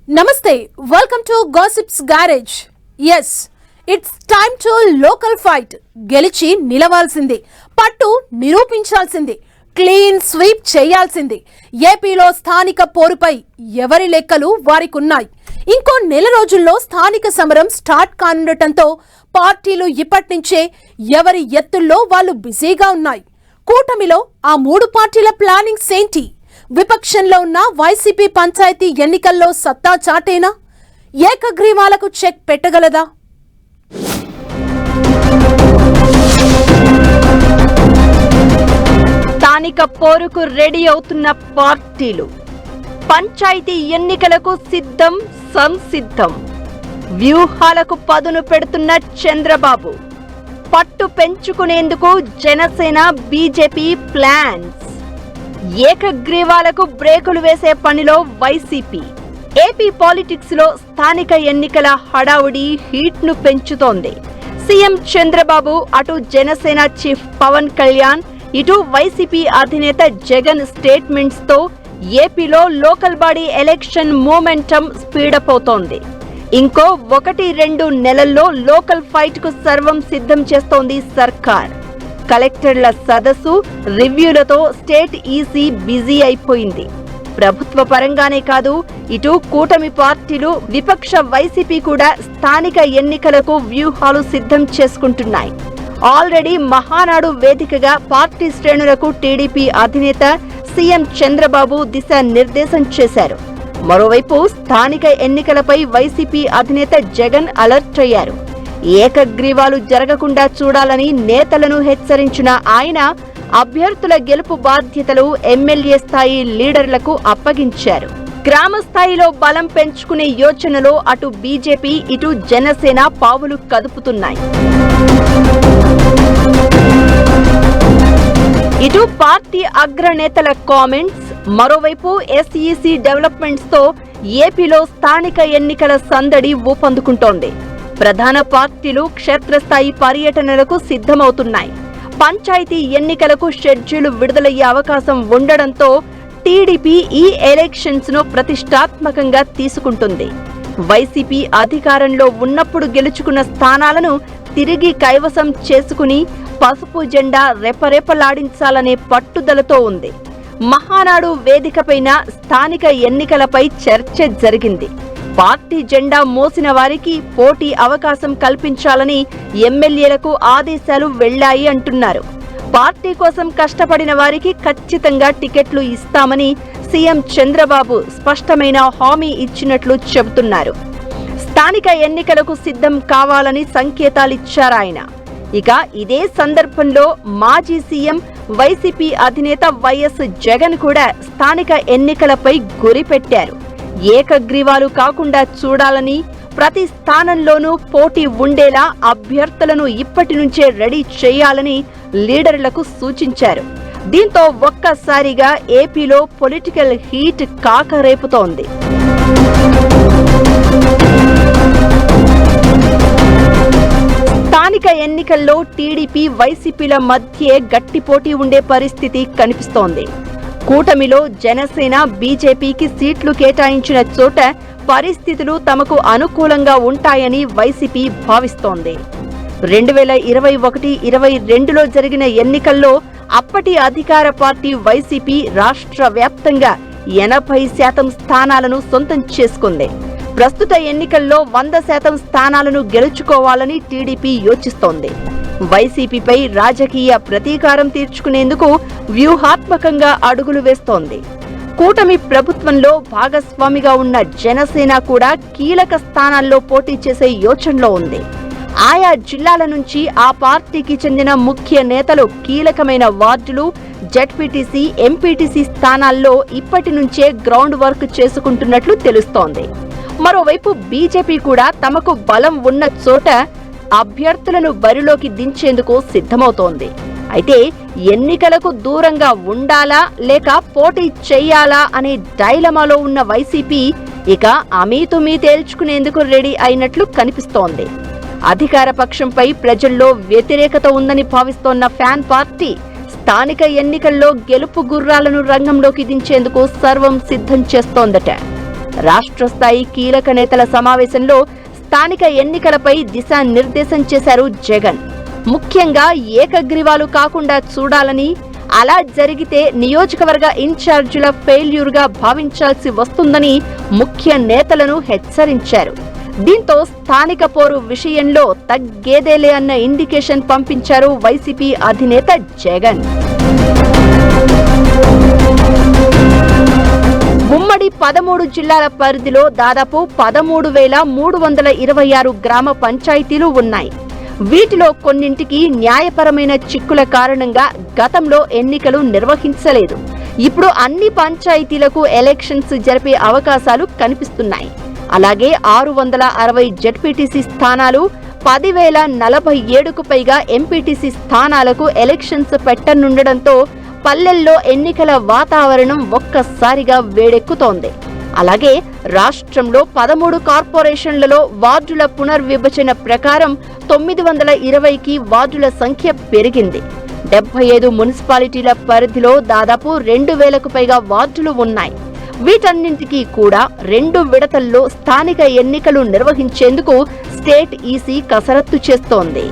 Namaste. Welcome to Gossip's Garage. Yes, it's time to local fight. గెలిచి నిలవాల్సింది, పట్టు నిరూపించాల్సింది, clean sweep చేయాల్సింది. ఏపీలో స్థానిక పోరుపై ఎవరి లెక్కలు వారికున్నాయి. ఇంకో నెల రోజుల్లో స్థానిక సమరం స్టార్ట్ కానుండటంతో పార్టీలు ఇప్పటినుంచే ఎవరి ఎత్తుల్లో వాళ్ళు బిజీగా ఉన్నాయి. కూటమిలో ఆ మూడు పార్టీల ప్లానింగ్స్ ఏంటి? విపక్షంలో ఉన్న వైసీపీ పంచాయతీ ఎన్నికల్లో సత్తా చాటేనా? ఏకగ్రీవాలకు చెక్ పెట్టగలదా? స్థానిక పోరుకు రెడీ అవుతున్న పార్టీలు, పంచాయతీ ఎన్నికలకు సిద్ధం సంసిద్ధం, వ్యూహాలకు పదును పెడుతున్న చంద్రబాబు, పట్టు పెంచుకునేందుకు జనసేన బీజేపీ ప్లాన్స్, ఏకగ్రీవాలకు బ్రేకులు వేసే పనిలో వైసీపీ. ఏపీ పాలిటిక్స్ లో స్థానిక ఎన్నికల హడావుడి హీట్ ను పెంచుతోంది. సీఎం చంద్రబాబు, అటు జనసేన చీఫ్ పవన్ కళ్యాణ్, ఇటు వైసీపీ అధినేత జగన్ స్టేట్మెంట్స్ తో ఏపీలో local body election momentum speed up అవుతోంది. ఇంకో 1-2 నెలల్లో లోకల్ ఫైట్ కు సర్వం సిద్ధం చేస్తోంది సర్కార్. కలెక్టర్ల సదస్సు, రివ్యూలతో స్టేట్ ఈసీ బిజీ అయిపోయింది. ప్రభుత్వ పరంగానే కాదు, ఇటు కూటమి పార్టీలు, విపక్ష వైసీపీ కూడా స్థానిక ఎన్నికలకు వ్యూహాలు సిద్ధం చేసుకుంటున్నాయి. ఆల్రెడీ మహానాడు వేదికగా పార్టీ శ్రేణులకు టీడీపీ అధినేత సీఎం చంద్రబాబు దిశానిర్దేశం చేశారు. మరోవైపు స్థానిక ఎన్నికలపై వైసీపీ అధినేత జగన్ అలర్ట్ అయ్యారు. ఏకగ్రీవాలు జరగకుండా చూడాలని నేతలను హెచ్చరించిన ఆయన అభ్యర్థుల గెలుపు బాధ్యతలు ఎమ్మెల్యే స్థాయి లీడర్లకు అప్పగించారు. గ్రామ స్థాయిలో బలం పెంచుకునే యోచనలో అటు బీజేపీ, ఇటు జనసేన పావులు కదుపుతున్నాయి. ఇటు పార్టీ అగ్రనేతల కామెంట్స్, మరోవైపు ఎస్ఈసీ డెవలప్మెంట్స్ తో ఏపీలో స్థానిక ఎన్నికల సందడి ఊపందుకుంటోంది. ప్రధాన పార్టీలు క్షేత్రస్థాయి పర్యటనలకు సిద్ధమవుతున్నాయి. పంచాయతీ ఎన్నికలకు షెడ్యూల్ విడుదలయ్యే అవకాశం ఉండడంతో టీడీపీ ఈ ఎలక్షన్స్ ను ప్రతిష్టాత్మకంగా తీసుకుంటుంది. వైసీపీ అధికారంలో ఉన్నప్పుడు గెలుచుకున్న స్థానాలను తిరిగి కైవసం చేసుకుని పసుపు జెండా రెపరెపలాడించాలనే పట్టుదలతో ఉంది. మహానాడు వేదికపైన స్థానిక ఎన్నికలపై చర్చ జరిగింది. పార్టీ జెండా మోసిన వారికి పోటీ అవకాశం కల్పించాలని ఎమ్మెల్యేలకు ఆదేశాలు వెళ్లాయి అంటున్నారు. పార్టీ కోసం కష్టపడిన వారికి ఖచ్చితంగా టికెట్లు ఇస్తామని సీఎం చంద్రబాబు స్పష్టమైన హామీ ఇచ్చినట్లు చెబుతున్నారు. స్థానిక ఎన్నికలకు సిద్ధం కావాలని సంకేతాలిచ్చారాయన. ఇక ఇదే సందర్భంలో మాజీ సీఎం, వైసీపీ అధినేత వైఎస్ జగన్ కూడా స్థానిక ఎన్నికలపై గురిపెట్టారు. ఏకగ్రీవాలు కాకుండా చూడాలని, ప్రతి స్థానంలోనూ పోటీ ఉండేలా అభ్యర్థులను ఇప్పటి నుంచే రెడీ చేయాలని లీడర్లకు సూచించారు. దీంతో ఒక్కసారిగా ఏపీలో పొలిటికల్ హీట్ కాకరేపుతోంది. స్థానిక ఎన్నికల్లో టీడీపీ, వైసీపీల మధ్య గట్టి పోటీ ఉండే పరిస్థితి కనిపిస్తోంది. కూటమిలో జనసేన, బీజేపీకి సీట్లు కేటాయించిన చోట పరిస్థితులు తమకు అనుకూలంగా ఉంటాయని వైసీపీ భావిస్తోంది. 2021-22లో జరిగిన ఎన్నికల్లో అప్పటి అధికార పార్టీ వైసీపీ రాష్ట్ర వ్యాప్తంగా 80% స్థానాలను సొంతం చేసుకుంది. ప్రస్తుత ఎన్నికల్లో 100% స్థానాలను గెలుచుకోవాలని టీడీపీ యోచిస్తోంది. వైసీపీపై రాజకీయ ప్రతీకారం తీర్చుకునేందుకు వ్యూహాత్మకంగా అడుగులు వేస్తోంది. కూటమి ప్రభుత్వంలో భాగస్వామిగా ఉన్న జనసేన కూడా కీలక స్థానాల్లో పోటీ చేసే యోచనలో ఉంది. ఆయా జిల్లాల నుంచి ఆ పార్టీకి చెందిన ముఖ్య నేతలు కీలకమైన వార్డులు, జెడ్పీటీసీ, ఎంపీటీసీ స్థానాల్లో ఇప్పటి నుంచే గ్రౌండ్ వర్క్ చేసుకుంటున్నట్లు తెలుస్తోంది. మరోవైపు బీజేపీ కూడా తమకు బలం ఉన్న చోట అభ్యర్థులను బరిలోకి దించేందుకు సిద్ధమవుతోంది. అయితే ఎన్నికలకు దూరంగా ఉండాలా లేక పోటీ చెయ్యాలా అనే డైలమాలో ఉన్న వైసీపీ ఇక అమీతుమీ తేల్చుకునేందుకు రెడీ అయినట్లు కనిపిస్తోంది. అధికార పక్షంపై ప్రజల్లో వ్యతిరేకత ఉందని భావిస్తోన్న ఫ్యాన్ పార్టీ స్థానిక ఎన్నికల్లో గెలుపు గుర్రాలను రంగంలోకి దించేందుకు సర్వం సిద్ధం చేస్తోందట. రాష్ట్ర స్థాయి కీలక నేతల సమావేశంలో స్థానిక ఎన్నికలపై దిశానిర్దేశం చేశారు జగన్. ముఖ్యంగా ఏకగ్రీవాలు కాకుండా చూడాలని, అలా జరిగితే నియోజకవర్గ ఇన్ఛార్జీల ఫెయిల్యూర్గా భావించాల్సి వస్తుందని ముఖ్య నేతలను హెచ్చరించారు. దీంతో స్థానిక పోరు విషయంలో తగ్గేదేలే అన్న ఇండికేషన్ పంపించారు వైసీపీ అధినేత జగన్. ఉమ్మడి 13 జిల్లాల పరిధిలో దాదాపు 13,326 గ్రామ పంచాయతీలు ఉన్నాయి. వీటిలో కొన్నింటికి న్యాయపరమైన చిక్కుల కారణంగా గతంలో ఎన్నికలు నిర్వహించలేదు. ఇప్పుడు అన్ని పంచాయతీలకు ఎలక్షన్స్ జరిపే అవకాశాలు కనిపిస్తున్నాయి. అలాగే 660 జెడ్పీటీసీ స్థానాలు, 10,047కు పైగా ఎంపీటీసీ స్థానాలకు ఎలక్షన్స్ పెట్టనుండడంతో పల్లెల్లో ఎన్నికల వాతావరణం ఒక్కసారిగా వేడెక్కుతోంది. అలాగే రాష్ట్రంలో 13 కార్పొరేషన్లలో వార్డుల పునర్విభజన ప్రకారం 920కి వార్డుల సంఖ్య పెరిగింది. 75 మున్సిపాలిటీల పరిధిలో దాదాపు 2,000కు పైగా వార్డులు ఉన్నాయి. వీటన్నింటికీ కూడా 2 విడతల్లో స్థానిక ఎన్నికలు నిర్వహించేందుకు స్టేట్ ఈసీ కసరత్తు చేస్తోంది.